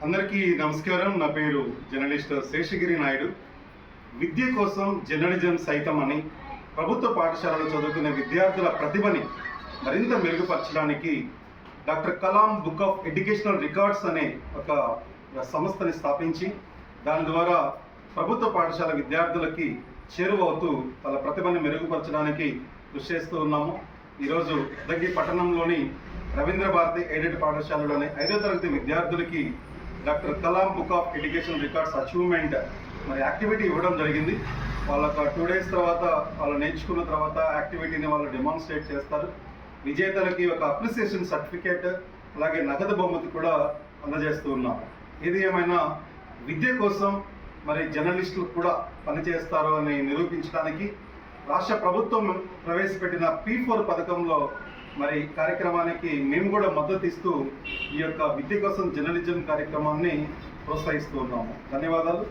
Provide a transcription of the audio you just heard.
అందరికీ నమస్కారం. నా పేరు జర్నలిస్ట్ శేషగిరి నాయుడు. విద్య కోసం జర్నలిజం సైతం అని ప్రభుత్వ పాఠశాలలో చదువుకునే విద్యార్థుల ప్రతిభని మరింత మెరుగుపరచడానికి doctor Kalam book of educational records అనే ఒక సంస్థని స్థాపించి దాని ద్వారా ప్రభుత్వ పాఠశాల విద్యార్థులకి చేరువవుతూ వాళ్ళ ప్రతిభని మెరుగుపరచడానికి కృషి చేస్తూ ఉన్నాము. ఈరోజు ఉదగి పట్టణంలోని రవీంద్ర భారతి ఎయిడెడ్ పాఠశాలలోని 5వ తరగతి విద్యార్థులకి doctor Kalam book of education records achievement activity ఇవ్వడం జరిగింది. వాళ్ళకు 2 days తర్వాత వాళ్ళు నేర్చుకున్న తర్వాత యాక్టివిటీని వాళ్ళు డెమాన్స్ట్రేట్ చేస్తారు. విజేతలకి ఒక అప్రిసియేషన్ సర్టిఫికేట్ అలాగే నగదు బహుమతి కూడా అందజేస్తూ ఉన్నాం. ఏది ఏమైనా విద్య కోసం జర్నలిస్టులు కూడా పనిచేస్తారు అని నిరూపించడానికి రాష్ట్ర ప్రభుత్వం ప్రవేశపెట్టిన P4 పథకంలో కార్యక్రమానికి మేము కూడా మద్దతు ఇస్తూ ఈ యొక్క విద్య కోసం జర్నలిజం కార్యక్రమాన్ని ప్రోత్సహిస్తూ ఉన్నాము. ధన్యవాదాలు.